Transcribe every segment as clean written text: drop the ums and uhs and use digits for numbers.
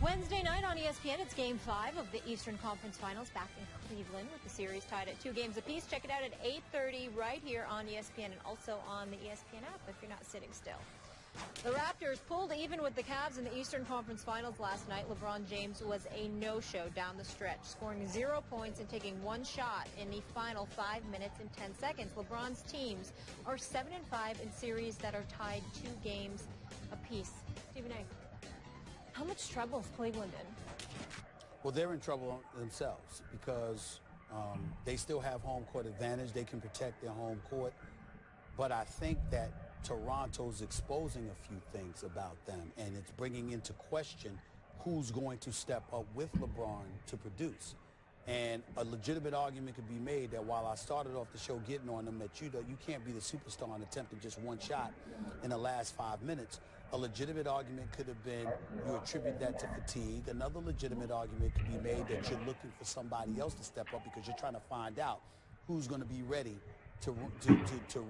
Wednesday night on ESPN, it's Game 5 of the Eastern Conference Finals back in Cleveland with the series tied at 2 games apiece. Check it out at 8:30 right here on ESPN and also on the ESPN app if you're not sitting still. The Raptors pulled even with the Cavs in the Eastern Conference Finals last night. LeBron James was a no-show down the stretch, scoring 0 points and taking 1 shot in the final 5 minutes and 10 seconds. LeBron's teams are 7-5 in series that are tied 2 games apiece. Stephen A., how much trouble is Cleveland in? Well, they're in trouble themselves because they still have home court advantage. They can protect their home court. But I think that Toronto's exposing a few things about them, and it's bringing into question who's going to step up with LeBron to produce. And a legitimate argument could be made that while I started off the show getting on them that you can't be the superstar and attempting just 1 shot in the last 5 minutes, a legitimate argument could have been you attribute that to fatigue. Another legitimate argument could be made that you're looking for somebody else to step up because you're trying to find out who's going to be ready to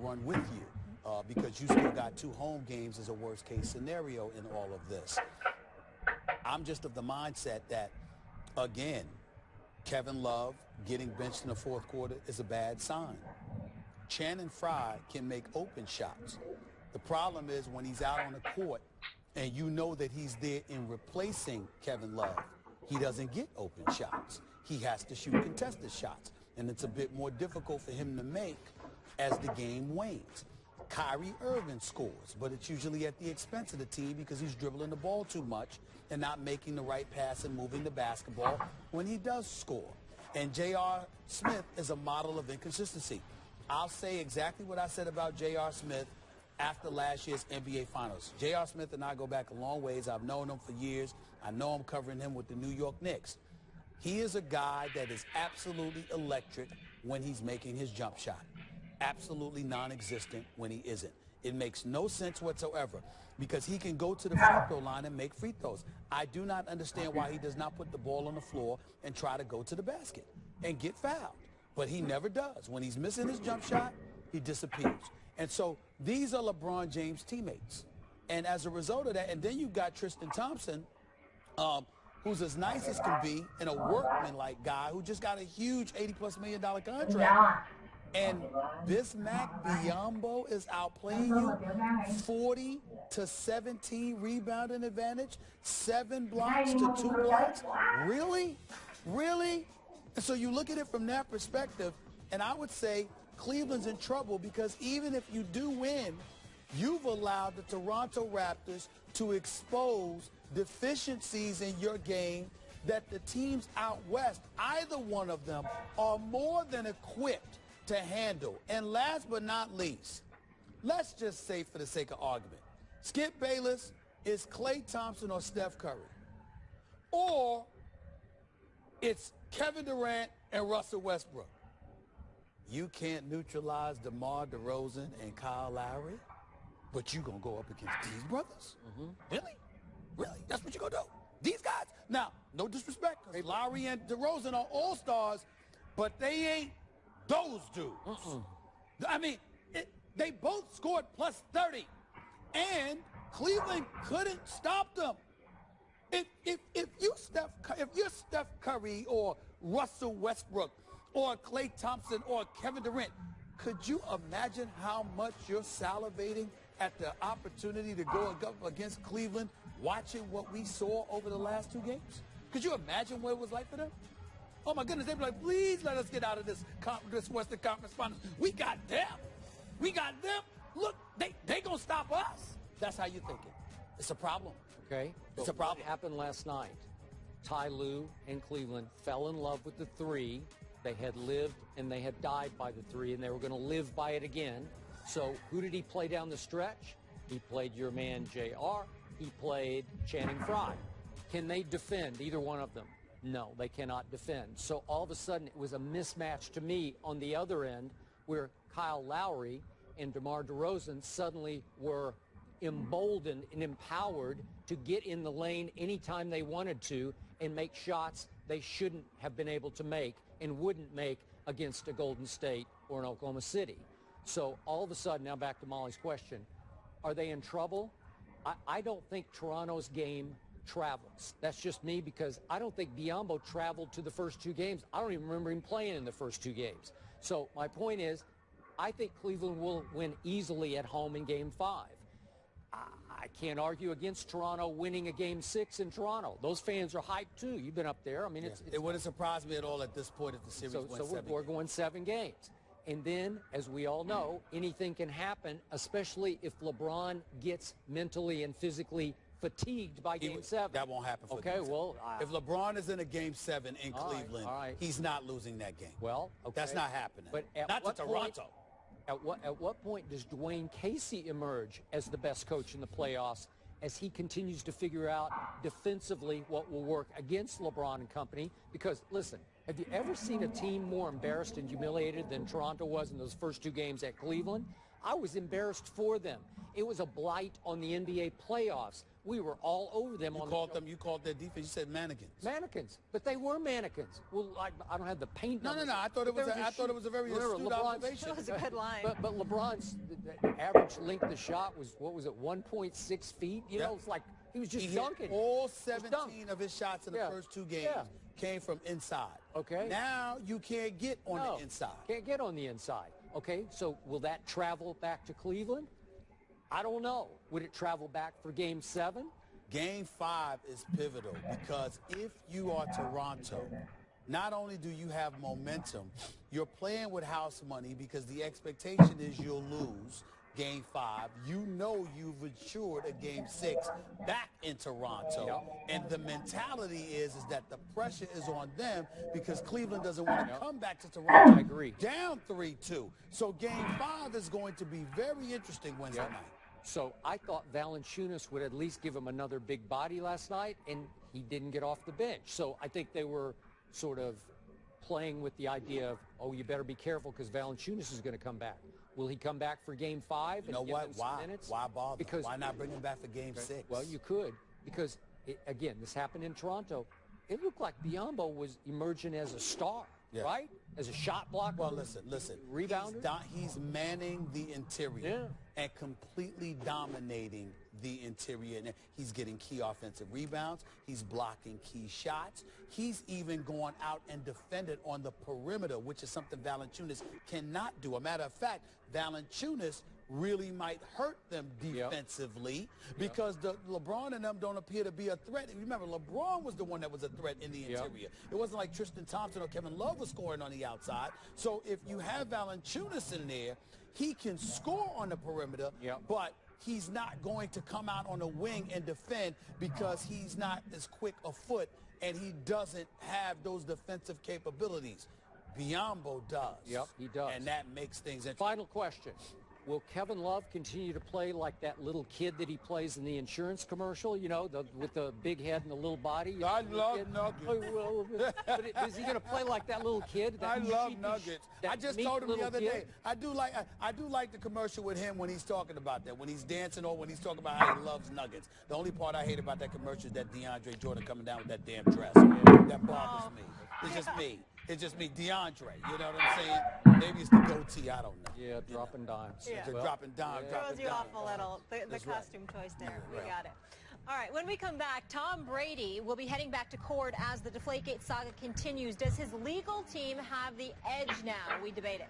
run with you because you still got 2 home games as a worst-case scenario in all of this. I'm just of the mindset that, again, Kevin Love getting benched in the 4th quarter is a bad sign. Channing Frye can make open shots. The problem is when he's out on the court and you know that he's there in replacing Kevin Love, he doesn't get open shots. He has to shoot contested shots, and it's a bit more difficult for him to make as the game wanes. Kyrie Irving scores, but it's usually at the expense of the team because he's dribbling the ball too much and not making the right pass and moving the basketball when he does score. And J.R. Smith is a model of inconsistency. I'll say exactly what I said about J.R. Smith after last year's NBA Finals. J.R. Smith and I go back a long ways. I've known him for years. I know I'm covering him with the New York Knicks. He is a guy that is absolutely electric when he's making his jump shot. Absolutely non-existent when he isn't. It makes no sense whatsoever because he can go to the free throw line and make free throws. I do not understand why he does not put the ball on the floor and try to go to the basket and get fouled. But he never does. When he's missing his jump shot, he disappears. And so these are LeBron James' teammates. And as a result of that, and then you've got Tristan Thompson, who's as nice as can be and a workman-like guy who just got a huge $80+ million contract. And Bismack Biyombo is outplaying you 40 to 17 rebounding advantage, 7 blocks to 2 blocks. Really? Really? And so you look at it from that perspective, and I would say Cleveland's in trouble because even if you do win, you've allowed the Toronto Raptors to expose deficiencies in your game that the teams out west, either one of them, are more than equipped to handle. And last but not least, let's just say for the sake of argument, Skip Bayless is Klay Thompson or Steph Curry. Or it's Kevin Durant and Russell Westbrook. You can't neutralize DeMar DeRozan and Kyle Lowry, but you're going to go up against these brothers? Really? Really? That's what you're going to do? These guys? Now, no disrespect, because Lowry and DeRozan are all-stars, but they ain't those dudes. I mean, they both scored plus 30, and Cleveland couldn't stop them. If you're Steph Curry or Russell Westbrook or Klay Thompson or Kevin Durant, could you imagine how much you're salivating at the opportunity to go up against Cleveland, watching what we saw over the last 2 games? Could you imagine what it was like for them? Oh, my goodness, they'd be like, please let us get out of this Western Conference Finals. We got them. We got them. Look, they going to stop us. That's how you think it. It's a problem. Okay. It's a problem. What happened last night? Ty Lue and Cleveland fell in love with the 3. They had lived and they had died by the 3, and they were going to live by it again. So who did he play down the stretch? He played your man, JR. He played Channing Frye. Can they defend either one of them? No, they cannot defend. So all of a sudden, it was a mismatch to me on the other end where Kyle Lowry and DeMar DeRozan suddenly were emboldened and empowered to get in the lane anytime they wanted to and make shots they shouldn't have been able to make and wouldn't make against a Golden State or an Oklahoma City. So all of a sudden, now back to Molly's question, are they in trouble? I don't think Toronto's game travels. That's just me, because I don't think Biyombo traveled to the first 2 games. I don't even remember him playing in the first 2 games. So my point is, I think Cleveland will win easily at home in Game 5. I can't argue against Toronto winning a Game 6 in Toronto. Those fans are hyped too. You've been up there. I mean, it wouldn't surprise me at all at this point if the series went 7 games. We're going 7 games. And then, as we all know, anything can happen, especially if LeBron gets mentally and physically fatigued by Game 7. That won't happen for Okay, well... if LeBron is in a Game 7 in Cleveland, he's not losing that game. Well, okay. That's not happening. But not to Toronto. At what point does Dwayne Casey emerge as the best coach in the playoffs, as he continues to figure out defensively what will work against LeBron and company? Because, listen, have you ever seen a team more embarrassed and humiliated than Toronto was in those first 2 games at Cleveland? I was embarrassed for them. It was a blight on the NBA playoffs. We were all over them. You called their defense, you said mannequins. Mannequins. But they were mannequins. Well, I don't have the paint numbers. No. I thought it was a very astute observation. That was a good line. But LeBron's the average length of shot was, what was it, 1.6 feet? You know, it's like he was just dunking. All 17 of his shots in the first 2 games came from inside. Okay. Now you can't get on the inside. Can't get on the inside. Okay, so will that travel back to Cleveland? I don't know. Would it travel back for Game 7? Game 5 is pivotal, because if you are Toronto, not only do you have momentum, you're playing with house money, because the expectation is you'll lose Game 5. You know you've insured a Game 6 back in Toronto. And the mentality is that the pressure is on them, because Cleveland doesn't want to come back to Toronto I agree. down 3-2. So Game 5 is going to be very interesting Wednesday night. So I thought Valanciunas would at least give him another big body last night, and he didn't get off the bench. So I think they were sort of playing with the idea of, oh, you better be careful because Valanciunas is going to come back. Will he come back for Game 5? You know what? Why bother? Because, why not bring him back for Game 6? Well, you could, because, again, this happened in Toronto. It looked like Biyombo was emerging as a star, right? As a shot blocker. Well, listen. Rebounder. He's manning the interior and completely dominating the interior. And he's getting key offensive rebounds. He's blocking key shots. He's even going out and defended on the perimeter, which is something Valanciunas cannot do. A matter of fact, Valanciunas really might hurt them defensively because the LeBron and them don't appear to be a threat. Remember, LeBron was the one that was a threat in the interior. It wasn't like Tristan Thompson or Kevin Love was scoring on the outside. So if you have Valanciunas in there, he can score on the perimeter, but he's not going to come out on the wing and defend because he's not as quick a foot and he doesn't have those defensive capabilities. Biyombo does. Yep, he does. And that makes things interesting. Final question. Will Kevin Love continue to play like that little kid that he plays in the insurance commercial, you know, with the big head and the little body? I love Nuggets. But is he going to play like that little kid? I love Nuggets. I just told him the other day, I do like the commercial with him when he's talking about that, when he's dancing or when he's talking about how he loves Nuggets. The only part I hate about that commercial is that DeAndre Jordan coming down with that damn dress. That bothers me. It's just me. It's just me, DeAndre. You know what I'm saying? Maybe it's the goatee. I don't know. Yeah, dropping dimes. Yeah. Dropping dimes. Throws you off a little. The costume choice there. We got it. All right, when we come back, Tom Brady will be heading back to court as the Deflategate saga continues. Does his legal team have the edge now? We debate it.